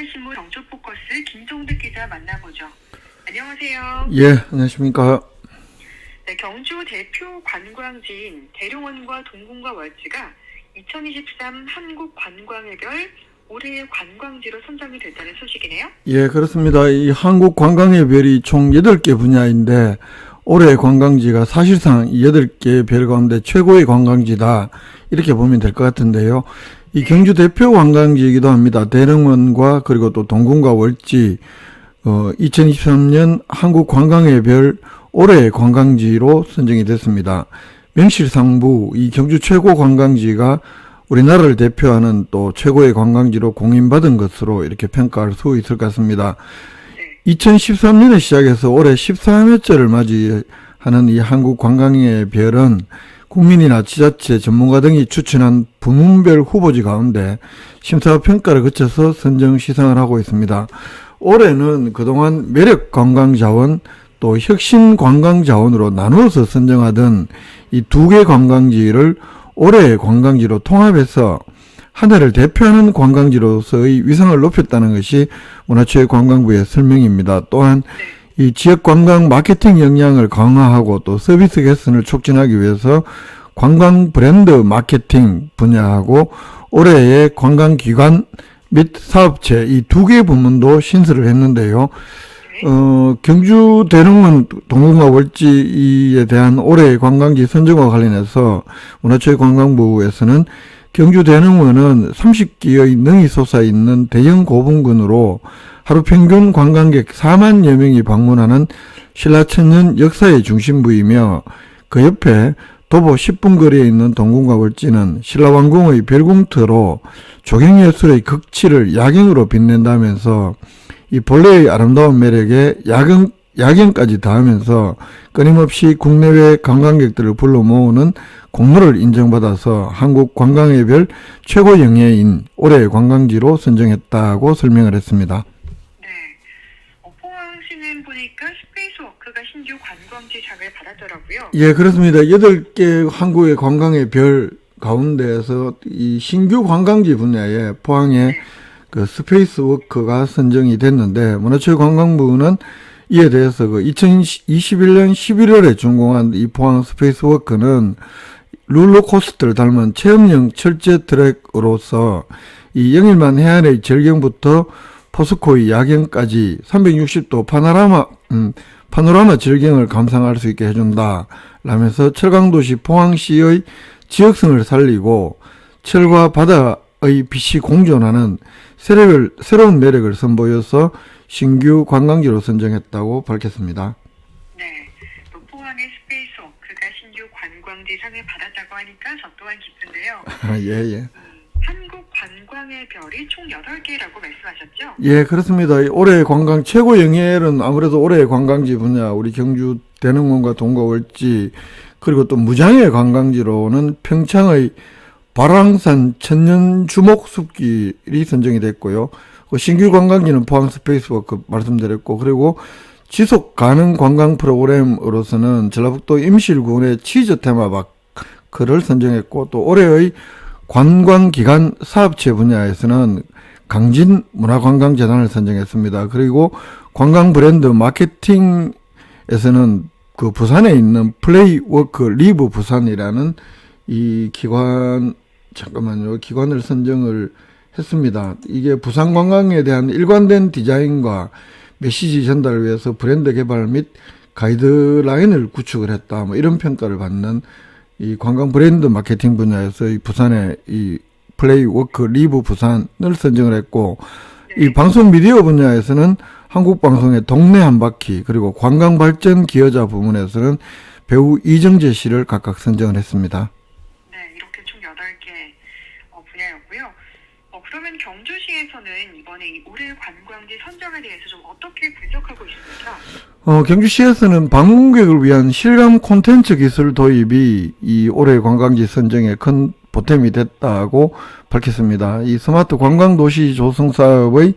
경향신문 경주포커스 김종득 기자 만나보죠. 안녕하세요. 예, 안녕하십니까. 네, 경주 대표 관광지인 대릉원과 동궁과 월지가 2023 한국관광의별 올해의 관광지로 선정이 됐다는 소식이네요. 예, 그렇습니다. 이 한국관광의 별이 총 8개 분야인데 올해의 관광지가 사실상 이 8개 별 가운데 최고의 관광지다, 이렇게 보면 될 것 같은데요. 이 경주 대표 관광지이기도 합니다. 대릉원과 그리고 또 동궁과 월지 2023년 한국관광의 별 올해의 관광지로 선정이 됐습니다. 명실상부 이 경주 최고 관광지가 우리나라를 대표하는 또 최고의 관광지로 공인받은 것으로 이렇게 평가할 수 있을 것 같습니다. 2013년에 시작해서 올해 13회째를 맞이하는 이 한국관광의 별은 국민이나 지자체 전문가 등이 추천한 부문별 후보지 가운데 심사평가를 거쳐서 선정 시상을 하고 있습니다. 올해는 그동안 매력관광자원 또 혁신관광자원으로 나누어서 선정하던 이 2개 관광지를 올해의 관광지로 통합해서 한 해를 대표하는 관광지로서의 위상을 높였다는 것이 문화체육관광부의 설명입니다. 또한 이 지역관광 마케팅 역량을 강화하고 또 서비스 개선을 촉진하기 위해서 관광 브랜드 마케팅 분야하고 올해의 관광기관 및 사업체 이 2개 부문도 신설을 했는데요. 경주 대릉원 동궁과 월지에 대한 올해의 관광지 선정과 관련해서 문화체육관광부에서는 경주 대릉원은 30기의 능이 솟아있는 대형 고분군으로 하루 평균 관광객 4만여 명이 방문하는 신라천년 역사의 중심부이며 그 옆에 도보 10분 거리에 있는 동궁과 월지는 신라왕궁의 별궁터로 조경예술의 극치를 야경으로 빛낸다면서 이 본래의 아름다운 매력에 야경까지 더하면서 끊임없이 국내외 관광객들을 불러 모으는 공로를 인정받아서 한국 관광의 별 최고 영예인 올해의 관광지로 선정했다고 설명을 했습니다. 네, 포항시는 보니까 스페이스워크가 신규 관광지상을 받았더라고요. 예, 그렇습니다. 8개 한국의 관광의 별 가운데에서 이 신규 관광지 분야에 포항의 그 스페이스워크가 선정이 됐는데 문화체육관광부는 이에 대해서 그 2021년 11월에 준공한 이 포항 스페이스워크는 롤러코스터를 닮은 체험형 철제 트랙으로서 이 영일만 해안의 절경부터 포스코의 야경까지 360도 파노라마 절경을 감상할 수 있게 해준다 라면서 철강도시 포항시의 지역성을 살리고 철과 바다의 빛이 공존하는 새로운 매력을 선보여서 신규 관광지로 선정했다고 밝혔습니다. 네, 또 포항의 스페이스워크가 신규 관광지상을 받았다고 하니까 저 또한 기쁜데요. 예. 한국 관광의 별이 총 8개라고 말씀하셨죠? 예, 그렇습니다. 올해의 관광 최고 영예는 아무래도 올해의 관광지 분야 우리 경주 대릉원과 동과 월지 그리고 또 무장의 관광지로는 평창의 발왕산 천년주목숲길이 선정이 됐고요. 신규 관광지는 포항 스페이스워크 말씀드렸고, 그리고 지속 가능 관광 프로그램으로서는 전라북도 임실군의 치즈 테마파크를 선정했고, 또 올해의 관광기관 사업체 분야에서는 강진 문화관광재단을 선정했습니다. 그리고 관광 브랜드 마케팅에서는 그 부산에 있는 플레이워크 리브 부산이라는 이 기관을 선정을 했습니다. 이게 부산 관광에 대한 일관된 디자인과 메시지 전달을 위해서 브랜드 개발 및 가이드라인을 구축을 했다. 이런 평가를 받는 이 관광 브랜드 마케팅 분야에서 이 부산의 이 플레이워크 리브 부산을 선정을 했고, 이 방송 미디어 분야에서는 한국방송의 동네 한 바퀴, 그리고 관광 발전 기여자 부문에서는 배우 이정재 씨를 각각 선정을 했습니다. 이렇게 총 8개 분야였고요. 그러면 경주시에서는 이번에 이 올해 관광지 선정에 대해서 좀 어떻게 분석하고 있습니까? 경주시에서는 방문객을 위한 실감 콘텐츠 기술 도입이 이 올해 관광지 선정에 큰 보탬이 됐다고 밝혔습니다. 이 스마트 관광도시 조성 사업의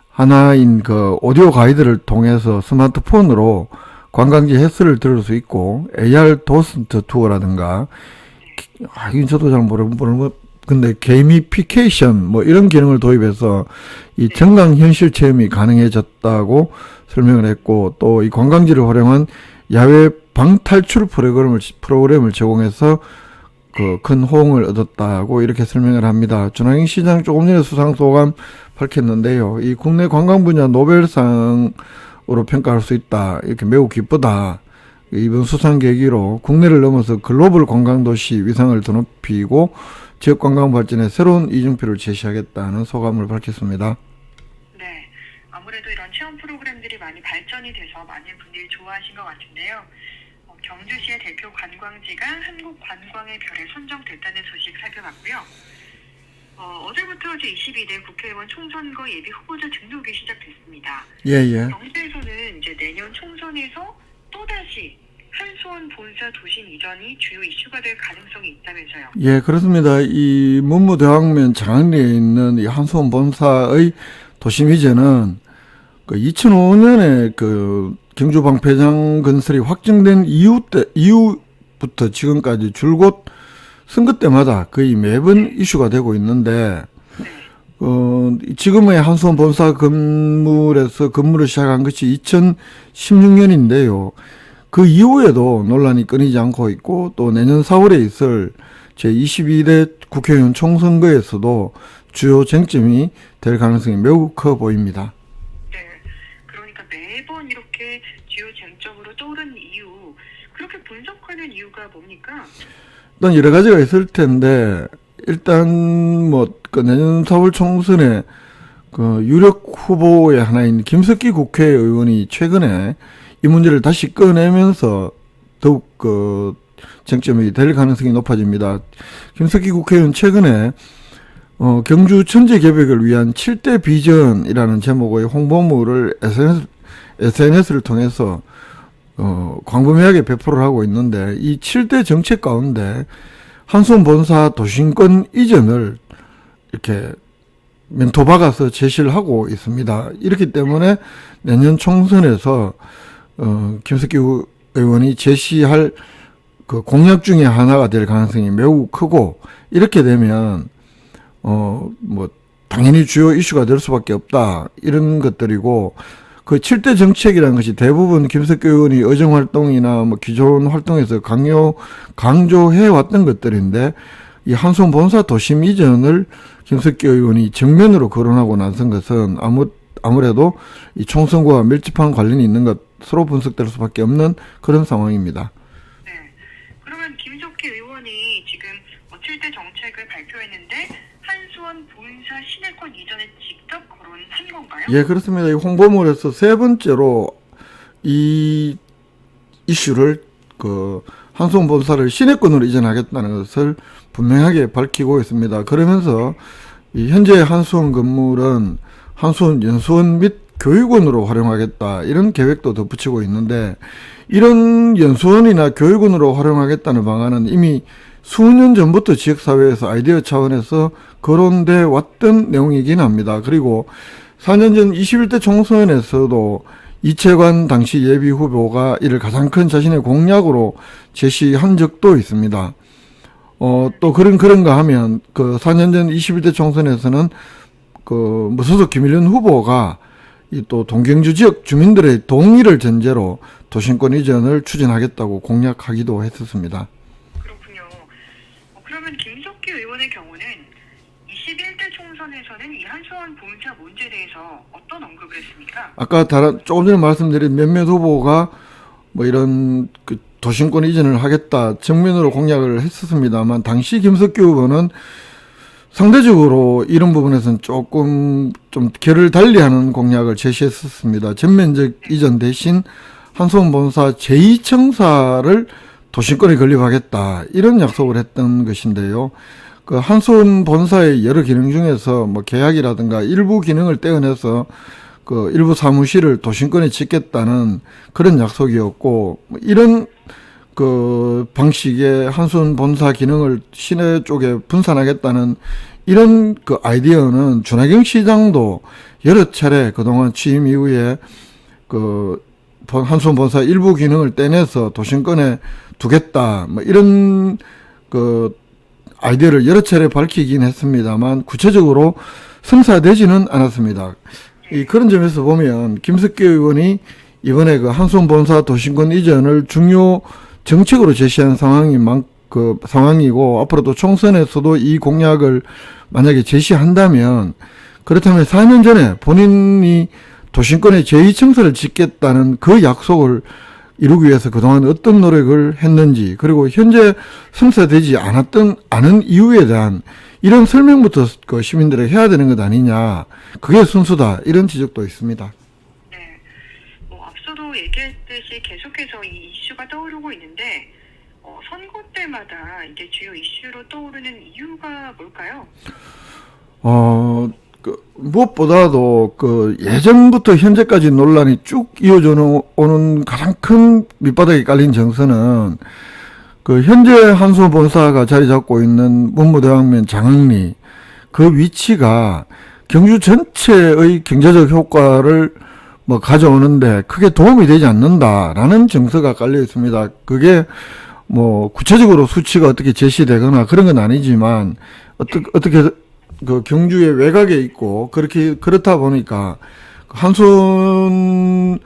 하나인 그 오디오 가이드를 통해서 스마트폰으로 관광지 횟수를 들을 수 있고, AR 도슨트 투어라든가, 이건 저도 잘 근데 게이미피케이션 뭐 이런 기능을 도입해서 이 정강 현실 체험이 가능해졌다고 설명을 했고, 또 이 관광지를 활용한 야외 방탈출 프로그램을 제공해서 그 큰 호응을 얻었다고 이렇게 설명을 합니다. 준하경 시장 조금 전에 수상 소감 밝혔는데요. 이 국내 관광 분야 노벨상으로 평가할 수 있다. 이렇게 매우 기쁘다. 이번 수상 계기로 국내를 넘어서 글로벌 관광도시 위상을 더 높이고 지역 관광 발전에 새로운 이정표를 제시하겠다는 소감을 밝혔습니다. 네, 아무래도 이런 체험 프로그램들이 많이 발전이 돼서 많은 분들이 좋아하신 것 같은데요. 경주시의 대표 관광지가 한국 관광의 별에 선정됐다는 소식 살펴봤고요. 어제부터 제22대 국회의원 총선거 예비 후보자 등록이 시작됐습니다. 예. 경주에서는 이제 내년 총선에서 또다시 한수원 본사 도심 이전이 주요 이슈가 될 가능성이 있다면서요. 예, 그렇습니다. 이 문무대왕면 장안리에 있는 이 한수원 본사의 도심 이전은 그 2005년에 그 경주 방패장 건설이 확정된 이후부터 지금까지 줄곧 선거 때마다 거의 매번 이슈가 되고 있는데, 지금의 한수원 본사 건물에서 근무를 시작한 것이 2016년인데요. 그 이후에도 논란이 끊이지 않고 있고, 또 내년 4월에 있을 제22대 국회의원 총선거에서도 주요 쟁점이 될 가능성이 매우 커 보입니다. 네, 그러니까 매번 이렇게 주요 쟁점으로 떠오르는 이유, 그렇게 분석하는 이유가 뭡니까? 일단 여러 가지가 있을 텐데, 일단 그 내년 4월 총선에 그 유력 후보의 하나인 김석기 국회의원이 최근에 이 문제를 다시 꺼내면서 더욱 그 쟁점이 될 가능성이 높아집니다. 김석기 국회의원 최근에 경주 천재 개벽을 위한 7대 비전이라는 제목의 홍보물을 SNS를 통해서 광범위하게 배포를 하고 있는데, 이 7대 정책 가운데 한수원 본사 도심권 이전을 이렇게 멘토 박아서 제시를 하고 있습니다. 이렇기 때문에 내년 총선에서 김석기 의원이 제시할 그 공약 중에 하나가 될 가능성이 매우 크고, 이렇게 되면 당연히 주요 이슈가 될 수밖에 없다, 이런 것들이고, 그 7대 정책이라는 것이 대부분 김석기 의원이 의정 활동이나 기존 활동에서 강조해 왔던 것들인데, 이 한수원 본사 도심 이전을 김석기 의원이 정면으로 거론하고 나선 것은 아무래도 이 총선과 밀접한 관련이 있는 것으로 분석될 수밖에 없는 그런 상황입니다. 네, 그러면 김석기 의원이 지금 7대 정책을 발표했는데 한수원 본사 시내권 이전에 직접 거론한 건가요? 예, 그렇습니다. 이 홍보물에서 세 번째로 이 이슈를 한수원 본사를 시내권으로 이전하겠다는 것을 분명하게 밝히고 있습니다. 그러면서 이 현재 한수원 건물은 한수원 연수원 및 교육원으로 활용하겠다, 이런 계획도 덧붙이고 있는데, 이런 연수원이나 교육원으로 활용하겠다는 방안은 이미 수년 전부터 지역사회에서 아이디어 차원에서 거론돼 왔던 내용이긴 합니다. 그리고 4년 전 21대 총선에서도 이채관 당시 예비 후보가 이를 가장 큰 자신의 공약으로 제시한 적도 있습니다. 또 그런가 하면 그 4년 전 21대 총선에서는 무소속 김일현 후보가 또 동경주 지역 주민들의 동의를 전제로 도심권 이전을 추진하겠다고 공약하기도 했었습니다. 그렇군요. 그러면 김석기 의원의 경우는 21대 총선에서는 이 한수원 본사 문제에 대해서 어떤 언급을 했습니까? 아까 조금 전에 말씀드린 몇몇 후보가 이런 도심권 이전을 하겠다 정면으로 공약을 했었습니다만, 당시 김석기 후보는 상대적으로 이런 부분에서는 조금 좀 결을 달리하는 공약을 제시했었습니다. 전면적 이전 대신 한수원 본사 제2청사를 도심권에 건립하겠다, 이런 약속을 했던 것인데요. 그 한수원 본사의 여러 기능 중에서 계약이라든가 일부 기능을 떼어내서 그 일부 사무실을 도심권에 짓겠다는 그런 약속이었고, 이런 그 방식의 한수원 본사 기능을 시내 쪽에 분산하겠다는 이런 그 아이디어는 준하경 시장도 여러 차례 그동안 취임 이후에 그 한수원 본사 일부 기능을 떼내서 도심권에 두겠다, 이런 그 아이디어를 여러 차례 밝히긴 했습니다만 구체적으로 성사되지는 않았습니다. 그런 점에서 보면 김석기 의원이 이번에 그 한수원 본사 도심권 이전을 중요 정책으로 제시한 상황이고 앞으로도 총선에서도 이 공약을 만약에 제시한다면 그렇다면 4년 전에 본인이 도심권의 제2청사를 짓겠다는 그 약속을 이루기 위해서 그동안 어떤 노력을 했는지 그리고 현재 성사되지 않은 이유에 대한 이런 설명부터 그 시민들에게 해야 되는 것 아니냐. 그게 순수다. 이런 지적도 있습니다. 네. 앞서도 얘기했듯이 계속해서 이 이슈가 떠오르고 있는데 선거 때마다 이게 주요 이슈로 떠오르는 이유가 뭘까요? 무엇보다도 예전부터 현재까지 논란이 쭉 이어져 오는 가장 큰 밑바닥에 깔린 정서는 현재 한수원 본사가 자리 잡고 있는 문무대왕면 장흥리 그 위치가 경주 전체의 경제적 효과를 가져오는데 크게 도움이 되지 않는다라는 정서가 깔려 있습니다. 그게 구체적으로 수치가 어떻게 제시되거나 그런 건 아니지만 어떻게 경주의 외곽에 있고 그렇다 보니까 한수원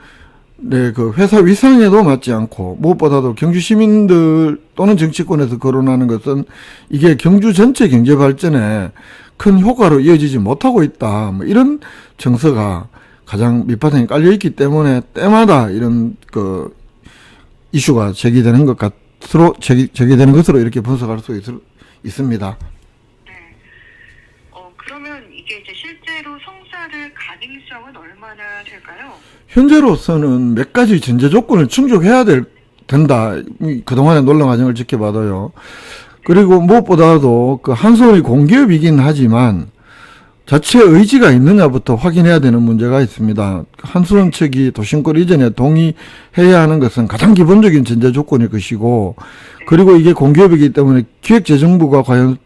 회사 위상에도 맞지 않고 무엇보다도 경주 시민들 또는 정치권에서 거론하는 것은 이게 경주 전체 경제 발전에 큰 효과로 이어지지 못하고 있다. 이런 정서가 가장 밑바탕에 깔려 있기 때문에 때마다 이런 이슈가 제기되는 것으로 이렇게 분석할 수 있습니다. 그러면 이게 이제 실제로 성사를 가능성은 얼마나 될까요? 현재로서는 몇 가지 전제 조건을 충족해야 된다. 그동안의 논란 과정을 지켜봐도요. 그리고 무엇보다도 한수원이 공기업이긴 하지만 자체 의지가 있느냐부터 확인해야 되는 문제가 있습니다. 한수원 측이 도심권 이전에 동의해야 하는 것은 가장 기본적인 전제 조건일 것이고, 그리고 이게 공기업이기 때문에 기획재정부가 과연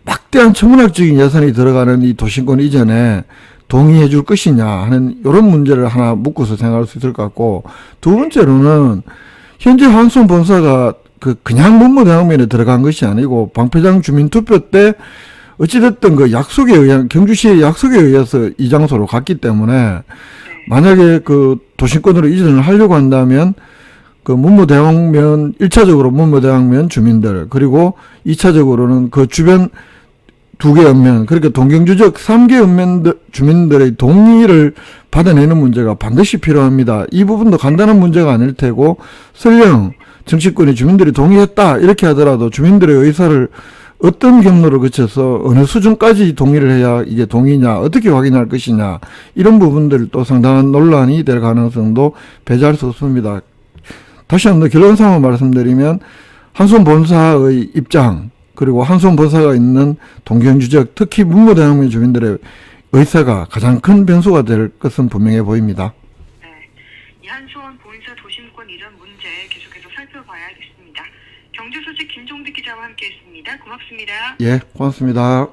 막대한 천문학적인 예산이 들어가는 이 도심권 이전에 동의해 줄 것이냐 하는 이런 문제를 하나 묶어서 생각할 수 있을 것 같고, 두 번째로는 현재 한수원 본사가 그냥 문무대왕면에 들어간 것이 아니고 방패장 주민투표 때 어찌됐든 경주시의 약속에 의해서 이 장소로 갔기 때문에 만약에 도심권으로 이전을 하려고 한다면 문무대왕면 1차적으로 문무대왕면 주민들 그리고 2차적으로는 주변 2개 읍면 그러니까 동경주적 3개 읍면 주민들의 동의를 받아내는 문제가 반드시 필요합니다. 이 부분도 간단한 문제가 아닐 테고 설령 정치권이 주민들이 동의했다 이렇게 하더라도 주민들의 의사를 어떤 경로를 거쳐서 어느 수준까지 동의를 해야 이게 동의냐 어떻게 확인할 것이냐 이런 부분들도 상당한 논란이 될 가능성도 배제할 수 없습니다. 다시 한번 결론상으로 말씀드리면 한수원 본사의 입장 그리고 한수원 본사가 있는 동경주적 특히 문무대왕면 주민들의 의사가 가장 큰 변수가 될 것은 분명해 보입니다. 네, 이 한수원 본사 도심권 이전 문제 계속해서 살펴봐야겠습니다. 경주소식 김종득 기자와 함께했습니다. 고맙습니다. 예, 고맙습니다.